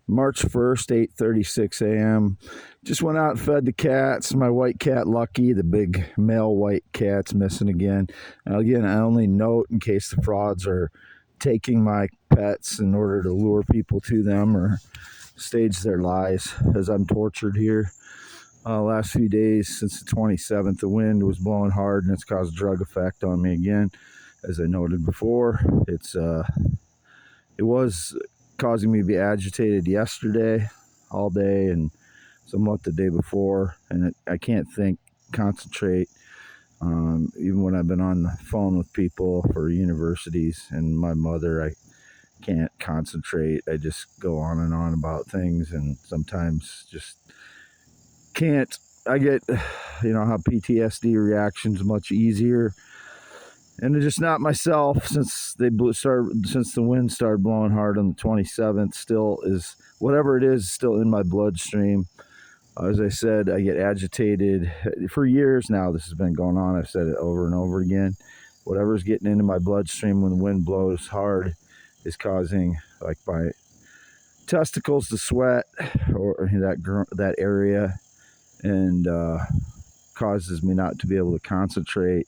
March 1st, 8:36 a.m. Just went out and fed the cats. My white cat, Lucky, the big male white cat's missing again. Now, again, I only note in case the frauds are taking my pets in order to lure people to them or stage their lies as I'm tortured here. Last few days since the 27th, the wind was blowing hard and it's caused a drug effect on me again. As I noted before, it was causing me to be agitated yesterday all day and somewhat the day before, and I can't concentrate. Even when I've been on the phone with people for universities and my mother, I can't concentrate. I just go on and on about things, and sometimes just can't. I get, how PTSD reactions much easier, and it's just not myself since since the wind started blowing hard on the 27th. Still is whatever it is still in my bloodstream. As I said, I get agitated for years now. This has been going on. I've said it over and over again. Whatever's getting into my bloodstream when the wind blows hard is causing like my testicles to sweat or that area, and causes me not to be able to concentrate.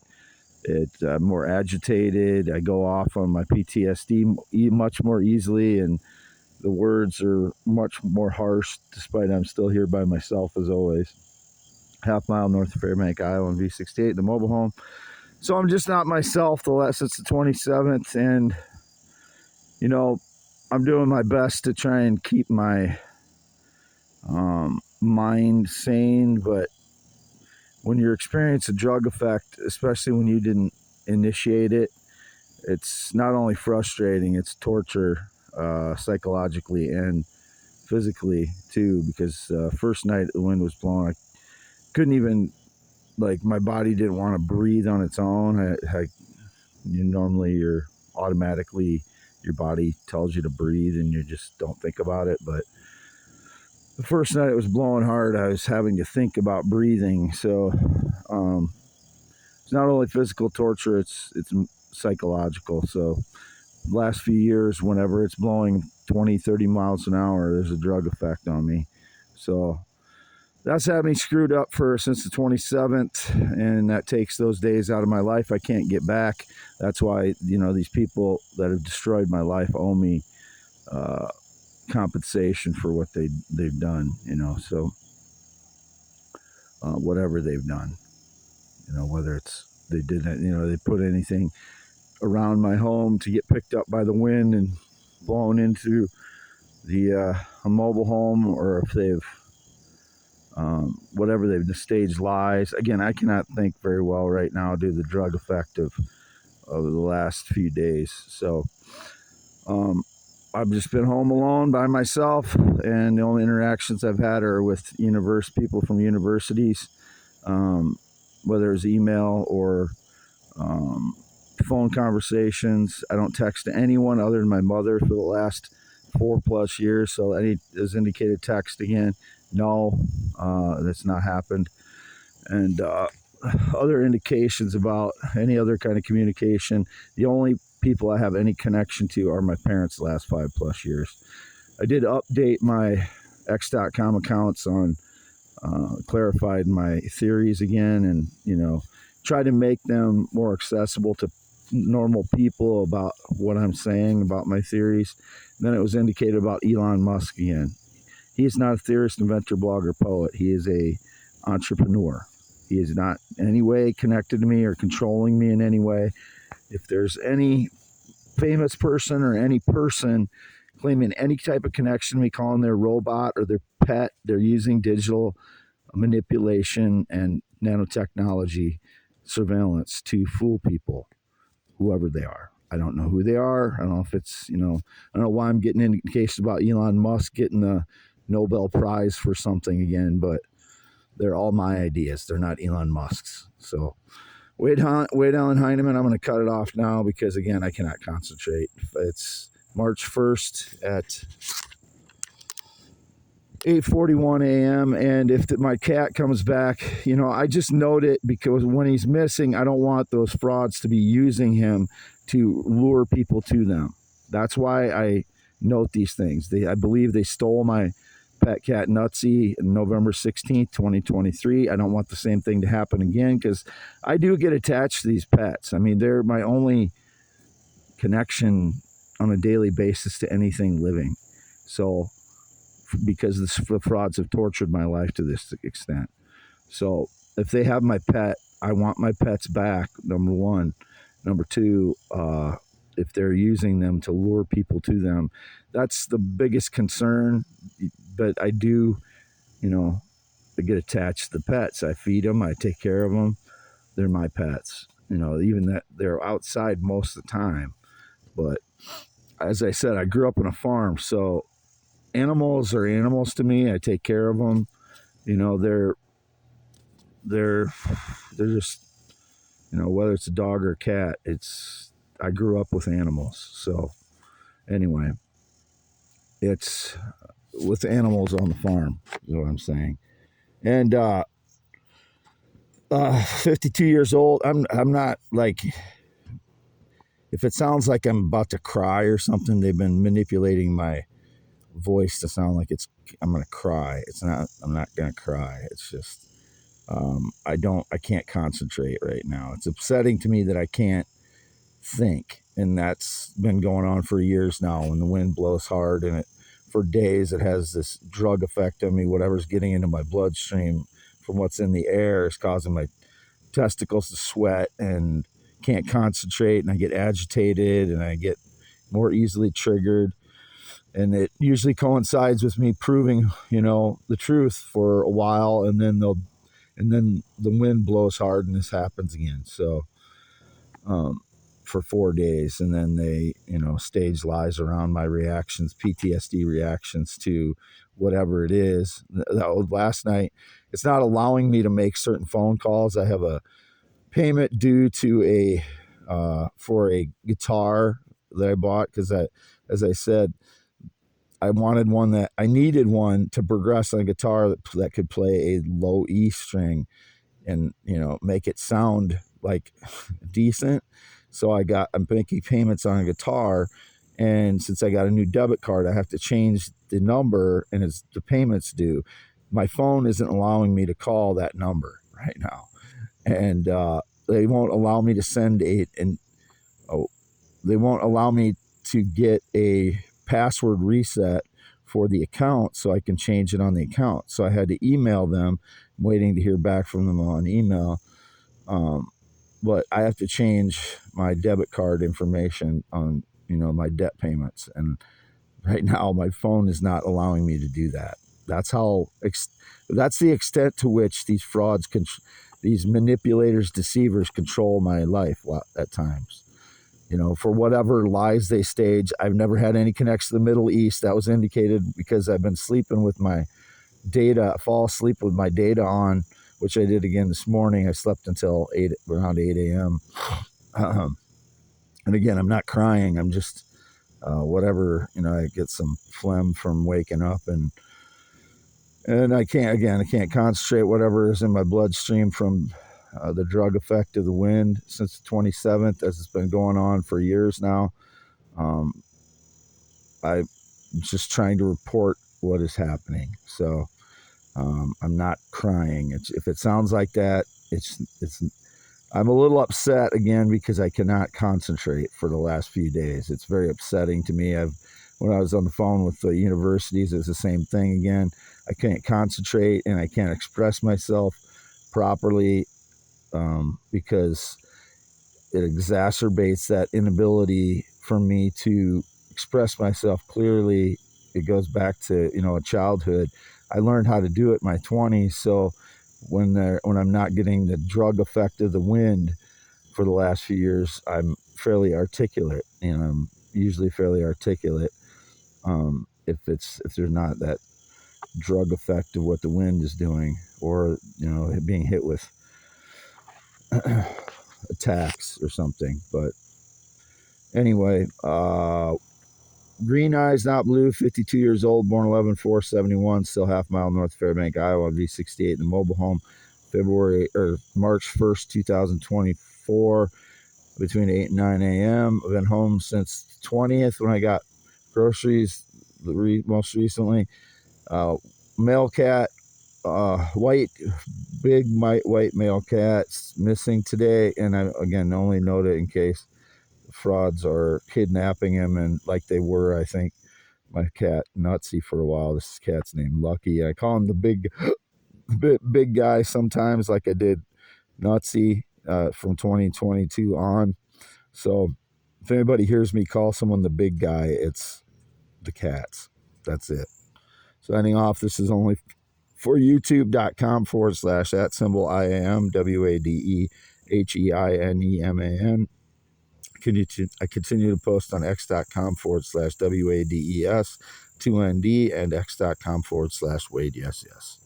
I'm more agitated. I go off on my PTSD much more easily, and the words are much more harsh, despite I'm still here by myself as always. Half mile north of Fairbank, Iowa, on V68, the mobile home. So I'm just not myself since the 27th, and I'm doing my best to try and keep my mind sane, but when you experience a drug effect, especially when you didn't initiate it, it's not only frustrating, it's torture, psychologically and physically too, because first night the wind was blowing, I couldn't even, my body didn't want to breathe on its own. Normally your body tells you to breathe and you just don't think about it, but the first night it was blowing hard, I was having to think about breathing. So it's not only physical torture, it's psychological. So the last few years, whenever it's blowing 20, 30 miles an hour, there's a drug effect on me. So that's had me screwed up since the 27th, and that takes those days out of my life I can't get back. That's why, these people that have destroyed my life owe me compensation for what they've done, so whatever they've done, whether it's they did it, they put anything around my home to get picked up by the wind and blown into a mobile home, or if they've whatever they've staged lies. Again, I cannot think very well right now due to the drug effect of the last few days. So I've just been home alone by myself, and the only interactions I've had are with people from universities, whether it's email or phone conversations. I don't text anyone other than my mother for the last 4+ years. So as indicated, text again, no, that's not happened. And other indications about any other kind of communication, the only people I have any connection to are my parents the last 5+ years. I did update my x.com accounts on clarified my theories again, and try to make them more accessible to normal people about what I'm saying about my theories. And then it was indicated about Elon Musk again. He is not a theorist, inventor, blogger, poet. He is a entrepreneur. He is not in any way connected to me or controlling me in any way. If there's any famous person or any person claiming any type of connection to me, calling their robot or their pet, they're using digital manipulation and nanotechnology surveillance to fool people, whoever they are. I don't know who they are. I don't know if it's, I don't know why I'm getting indications about Elon Musk getting the Nobel Prize for something again, but they're all my ideas. They're not Elon Musk's. So Wade Allen Heineman, I'm going to cut it off now because, again, I cannot concentrate. It's March 1st at 8:41 a.m. And if my cat comes back, I just note it because when he's missing, I don't want those frauds to be using him to lure people to them. That's why I note these things. I believe they stole my pet cat Nutsy November 16th, 2023. I don't want the same thing to happen again, because I do get attached to these pets. I mean, they're my only connection on a daily basis to anything living. So, because the frauds have tortured my life to this extent. So, if they have my pet, I want my pets back, number one. Number two, if they're using them to lure people to them, that's the biggest concern. But I do, I get attached to the pets. I feed them, I take care of them. They're my pets. Even that they're outside most of the time. But as I said, I grew up on a farm, so animals are animals to me. I take care of them. They're just, whether it's a dog or a cat, I grew up with animals. So anyway, it's with animals on the farm is what I'm saying. And 52 years old. I'm not like, if it sounds like I'm about to cry or something, they've been manipulating my voice to sound like I'm going to cry. It's not, I'm not going to cry. It's just, I can't concentrate right now. It's upsetting to me that I can't think. And that's been going on for years now. When the wind blows hard and for days, it has this drug effect on me. Whatever's getting into my bloodstream from what's in the air is causing my testicles to sweat and can't concentrate, and I get agitated and I get more easily triggered. And it usually coincides with me proving, the truth for a while, and then the wind blows hard and this happens again. So, for 4 days, and then they, stage lies around my reactions, PTSD reactions to whatever it is. Last night, it's not allowing me to make certain phone calls. I have a payment due to for a guitar that I bought, because as I said, I needed one to progress on a guitar that could play a low E string and, make it sound like decent. So I'm making payments on a guitar, and since I got a new debit card, I have to change the number, and it's the payments due. My phone isn't allowing me to call that number right now, and they won't allow me to send they won't allow me to get a password reset for the account so I can change it on the account. So I had to email them. I'm waiting to hear back from them on email. But I have to change my debit card information on, my debt payments. And right now my phone is not allowing me to do that. That's the extent to which these frauds, these manipulators, deceivers control my life at times. For whatever lies they stage. I've never had any connection to the Middle East. That was indicated because I've been sleeping with my data, fall asleep with my data on, which I did again this morning. I slept until around 8 a.m. And again, I'm not crying. I'm just, whatever, I get some phlegm from waking up, and I can't concentrate. Whatever is in my bloodstream from the drug effect of the wind since the 27th, as it's been going on for years now. I'm just trying to report what is happening. So I'm not crying. If it sounds like that, I'm a little upset again because I cannot concentrate for the last few days. It's very upsetting to me. When I was on the phone with the universities, it's the same thing again. I can't concentrate and I can't express myself properly, because it exacerbates that inability for me to express myself clearly. It goes back to, childhood. I learned how to do it in my 20s. So when I'm not getting the drug effect of the wind for the last few years, I'm fairly articulate, and I'm usually fairly articulate. If there's not that drug effect of what the wind is doing, or being hit with attacks or something. But anyway, green eyes, not blue, 52 years old, born 11/4/71, still half mile north of Fairbank, Iowa, V68 in the mobile home, March 1st, 2024, between 8 and 9 a.m. I've been home since the 20th when I got groceries most recently. Male cat, big white male cat's missing today, and I again only note it in case frauds are kidnapping him, and like they were, I think, my cat Nutsy for a while. This cat's named Lucky. I call him the big guy sometimes, like I did Nutsy from 2022 on. So if anybody hears me call someone the big guy, it's the cats. That's it. Signing off. This is only for youtube.com/@symbol IAM WADEHEINEMAN. I continue to post on x.com/WADES2ND and x.com/Wade. Yes.